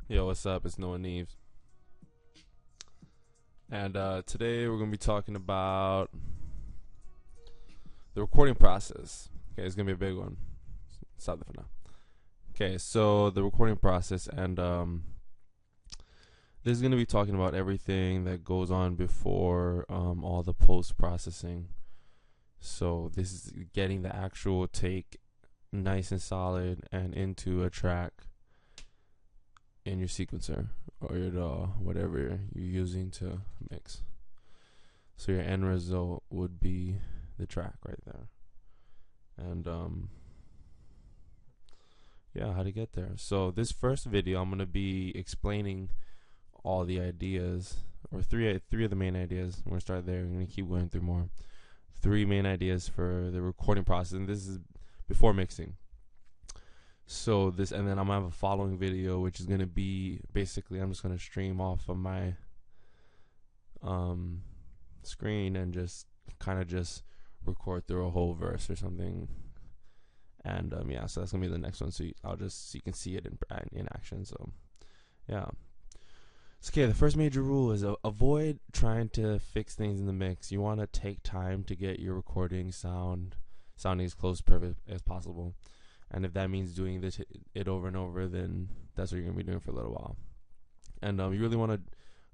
Yo, what's up? It's Noah Neves. And today we're going to be talking about the recording process. Okay, it's going to be a big one. Stop that for now. Okay, so the recording process, and this is going to be talking about everything that goes on before all the post processing. So this is getting the actual take nice and solid and into a track in your sequencer or your DAW, whatever you're using to mix. So your end result would be the track right there. And yeah, how to get there. So this first video, I'm gonna be explaining all the ideas, or three of the main ideas. We're gonna start there. We're gonna keep going through more. Three main ideas for the recording process, and this is before mixing. So this, and then I'm gonna have a following video, which is gonna be basically I'm just gonna stream off of my screen and just kind of just record through a whole verse or something. And yeah, so that's gonna be the next one. So you can see it in action. So yeah. So, okay, the first major rule is avoid trying to fix things in the mix. You want to take time to get your recording sounding as close to perfect as possible. And if that means doing it over and over, then that's what you're going to be doing for a little while. And you really want to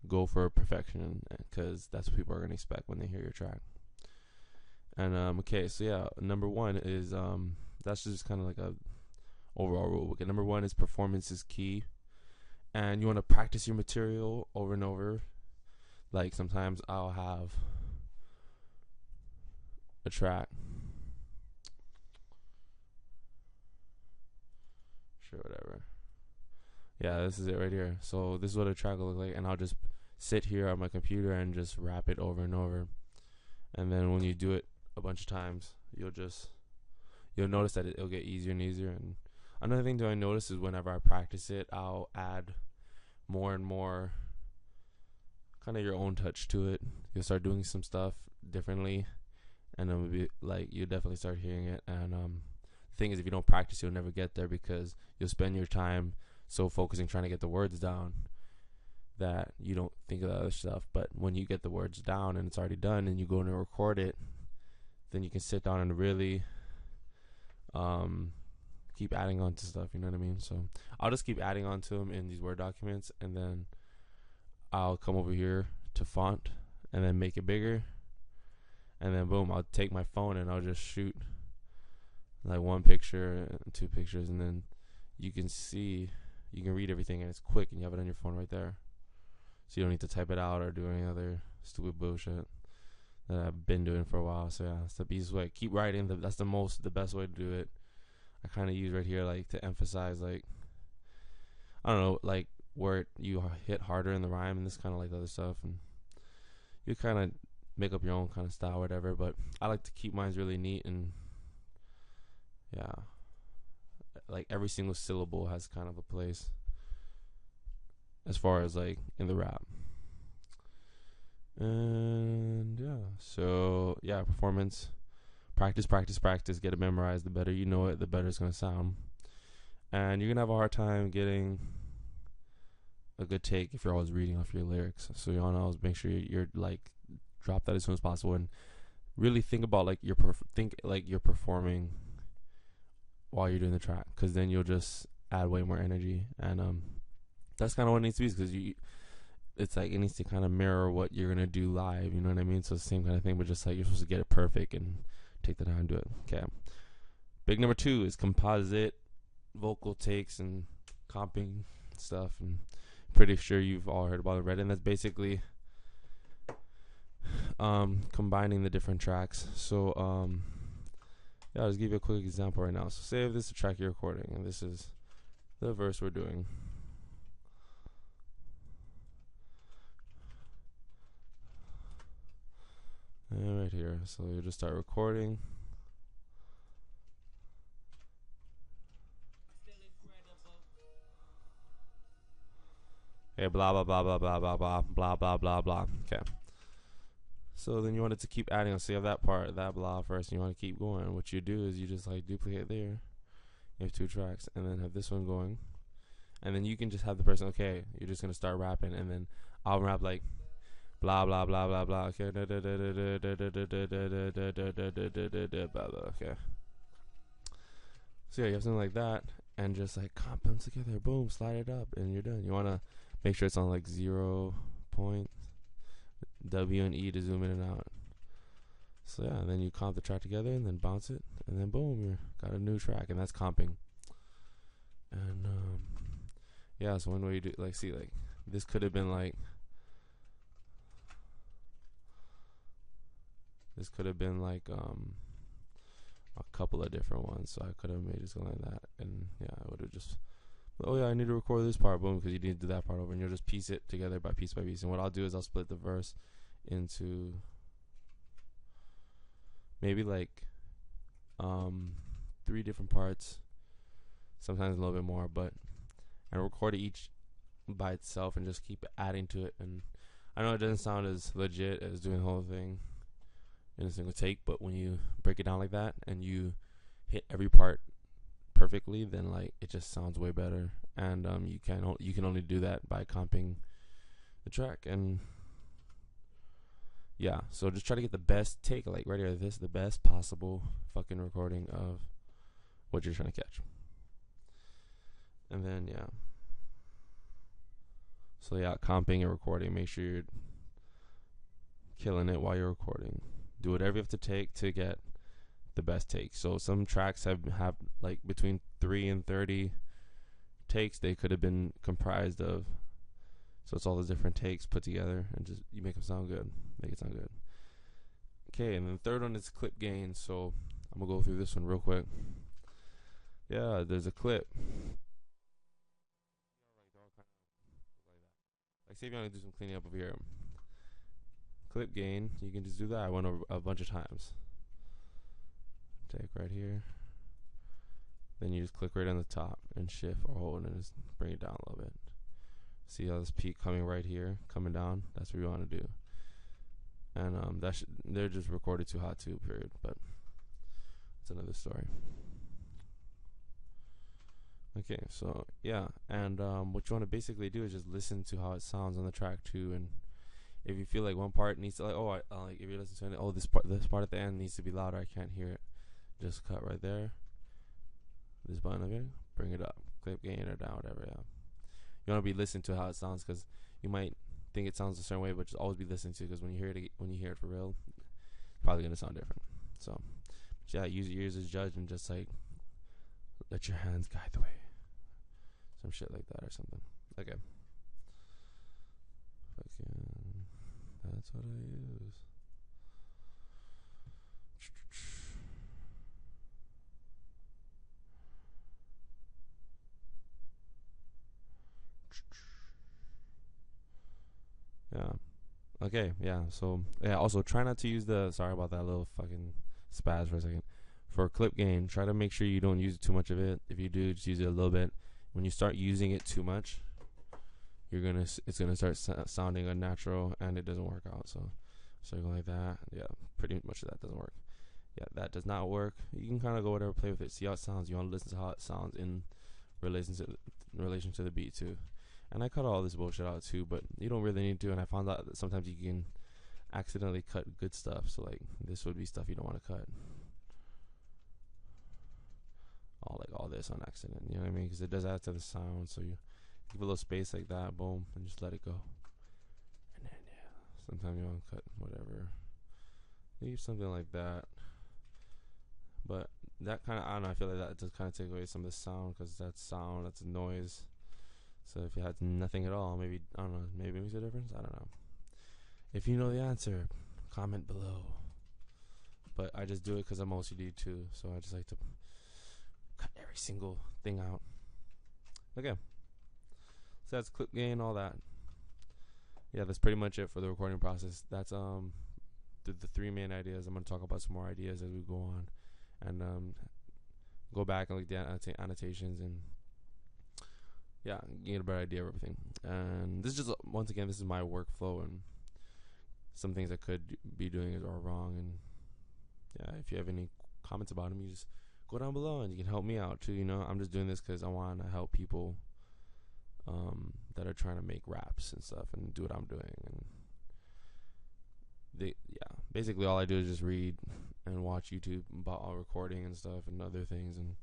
go for perfection, because that's what people are going to expect when they hear your track. And okay, so yeah, number one is that's just kind of like a overall rule. Okay, number one is performance is key. And you want to practice your material over and over. Like sometimes I'll have a track. Sure, whatever. Yeah, this is it right here. So this is what a track will look like, and I'll just sit here on my computer and just rap it over and over. And then when you do it a bunch of times, you'll notice that it'll get easier and easier. And another thing that I notice is whenever I practice it, I'll add more and more kind of your own touch to it. You'll start doing some stuff differently, and it'll be like you definitely start hearing it. And the thing is, if you don't practice, you'll never get there, because you'll spend your time so focusing trying to get the words down that you don't think of the other stuff. But when you get the words down and it's already done, and you go in and record it, then you can sit down and really keep adding on to stuff, you know what I mean? So I'll just keep adding on to them in these Word documents, and then I'll come over here to font and then make it bigger, and then boom, I'll take my phone and I'll just shoot like one picture and two pictures, and then you can read everything, and it's quick, and you have it on your phone right there, so you don't need to type it out or do any other stupid bullshit that I've been doing for a while. So yeah, that's the easiest way. Keep writing. That's the best way to do it. I kind of use right here like to emphasize, like, I don't know, like where you hit harder in the rhyme, and this kind of like other stuff, and you kind of make up your own kind of style, whatever. But I like to keep mine really neat, and yeah, like every single syllable has kind of a place as far as like in the rap. And yeah, so yeah, performance. Practice, get it memorized. The better you know it, the better it's going to sound. And you're going to have a hard time getting a good take if you're always reading off your lyrics. So you want to always make sure you're like, drop that as soon as possible, and really think about like you're performing while you're doing the track, because then you'll just add way more energy. And that's kind of what it needs to be, because it's like it needs to kind of mirror what you're going to do live, you know what I mean? So it's the same kind of thing, but just like you're supposed to get it perfect and take the time to do it. Okay. Big number two is composite vocal takes and comping stuff, and pretty sure you've all heard about it already. And that's basically combining the different tracks. So yeah, I'll just give you a quick example right now. So say if this is a track you're recording, and this is the verse we're doing. And right here, so you just start recording. Okay, blah blah blah blah blah blah blah blah blah blah blah. Okay. So then you want it to keep adding on. So you have that part, that blah first, and you want to keep going. What you do is you just like duplicate there. You have two tracks, and then have this one going, and then you can just have the person, okay, you're just gonna start rapping, and then I'll rap like blah blah blah blah blah. Okay, blah blah. Okay. So yeah, you have something like that, and just like comp them together. Boom, slide it up, and you're done. You wanna make sure it's on like 0 point W and E to zoom in and out. So yeah, and then you comp the track together, and then bounce it, and then boom, you got a new track, and that's comping. And yeah, so one way you do, like, see, like this could have been like. This could have been like a couple of different ones, so I could have made it something like that, and yeah, I would have just, oh yeah, I need to record this part, boom, because you need to do that part over, and you'll just piece it together by piece by piece. And what I'll do is I'll split the verse into maybe like 3 different parts, sometimes a little bit more, but and record each by itself and just keep adding to it. And I know it doesn't sound as legit as doing the whole thing in a single take, but when you break it down like that and you hit every part perfectly, then like it just sounds way better. And you can only do that by comping the track. And yeah, so just try to get the best take, like right here, this the best possible fucking recording of what you're trying to catch. And then yeah, so yeah, comping and recording, make sure you're killing it while you're recording. Do whatever you have to take to get the best take. So some tracks have like between 3 and 30 takes. They could have been comprised of. So it's all those different takes put together, and just you make them sound good. Make it sound good. Okay, and then the third one is clip gain. So I'm gonna go through this one real quick. Yeah, there's a clip. Like say if you want to do some cleaning up over here. Clip gain, you can just do that. I went over a bunch of times. Take right here. Then you just click right on the top and shift or hold and just bring it down a little bit. See how this peak coming right here, coming down? That's what you want to do. And they're just recorded too hot too, period. But it's another story. Okay, so yeah, and what you want to basically do is just listen to how it sounds on the track too, and if you feel like one part needs to, like, like if you listen to it, oh, this part at the end needs to be louder, I can't hear it, just cut right there. This button, okay, bring it up, clip gain or down, whatever. Yeah, you want to be listening to how it sounds, because you might think it sounds a certain way, but just always be listening to it, because when you hear it for real, it's probably gonna sound different. So yeah, use your ears as judge, and just like let your hands guide the way, some shit like that or something. Okay. That's what I use. Yeah. Okay, yeah. So yeah, also try not to use the, sorry about that little fucking spaz for a second. For clip gain, try to make sure you don't use too much of it. If you do, just use it a little bit. When you start using it too much, it's gonna start sounding unnatural, and it doesn't work out. So you're going like that. Yeah, pretty much that doesn't work. Yeah, that does not work. You can kind of go whatever, play with it, see how it sounds. You want to listen to how it sounds in relation to the beat too. And I cut all this bullshit out too, but you don't really need to. And I found out that sometimes you can accidentally cut good stuff. So like this would be stuff you don't want to cut. All this on accident. You know what I mean? Because it does add to the sound. So you give a little space like that, boom, and just let it go. And then yeah, sometimes you want to cut whatever. Leave something like that. But that kind of, I don't know, I feel like that just kind of takes away some of the sound, because that's sound, that's noise. So if you had nothing at all, maybe, I don't know, maybe it makes a difference. I don't know. If you know the answer, comment below. But I just do it because I'm OCD too, so I just like to cut every single thing out. Okay. So that's clip gain, all that. Yeah, that's pretty much it for the recording process. That's the 3 main ideas. I'm gonna talk about some more ideas as we go on, and go back and look at the annotations, and yeah, get a better idea of everything. And this is just, once again, this is my workflow, and some things I could be doing are wrong. And yeah, if you have any comments about them, you just go down below and you can help me out too. You know, I'm just doing this because I want to help people that are trying to make raps and stuff and do what I'm doing. And basically all I do is just read and watch YouTube about all recording and stuff and other things, and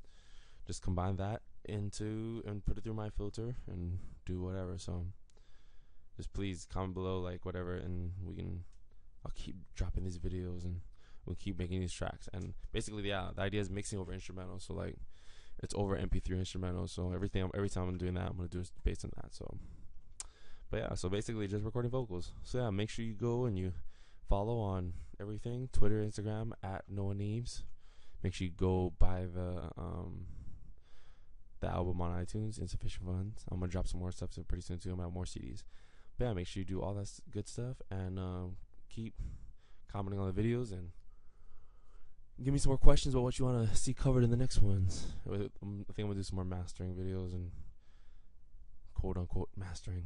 just combine that into and put it through my filter and do whatever. So just please comment below, like, whatever, and I'll keep dropping these videos and we'll keep making these tracks. And basically, the idea is mixing over instrumentals. So like, it's over MP3 instrumentals. So every time I'm doing that, I'm gonna do it based on that. So, but yeah, so basically just recording vocals. So yeah, make sure you go and you follow on everything: Twitter, Instagram at Noah Neebs. Make sure you go buy the album on iTunes, Insufficient Funds. I'm gonna drop some more stuff pretty soon too. I'm gonna have more CDs. But yeah, make sure you do all that good stuff, and keep commenting on the videos, and give me some more questions about what you want to see covered in the next ones. I think I'm gonna do some more mastering videos and quote unquote mastering,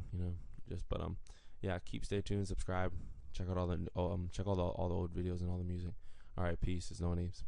but yeah, stay tuned, subscribe, check out all the old videos and all the music. All right, peace. It's Noah Neebs.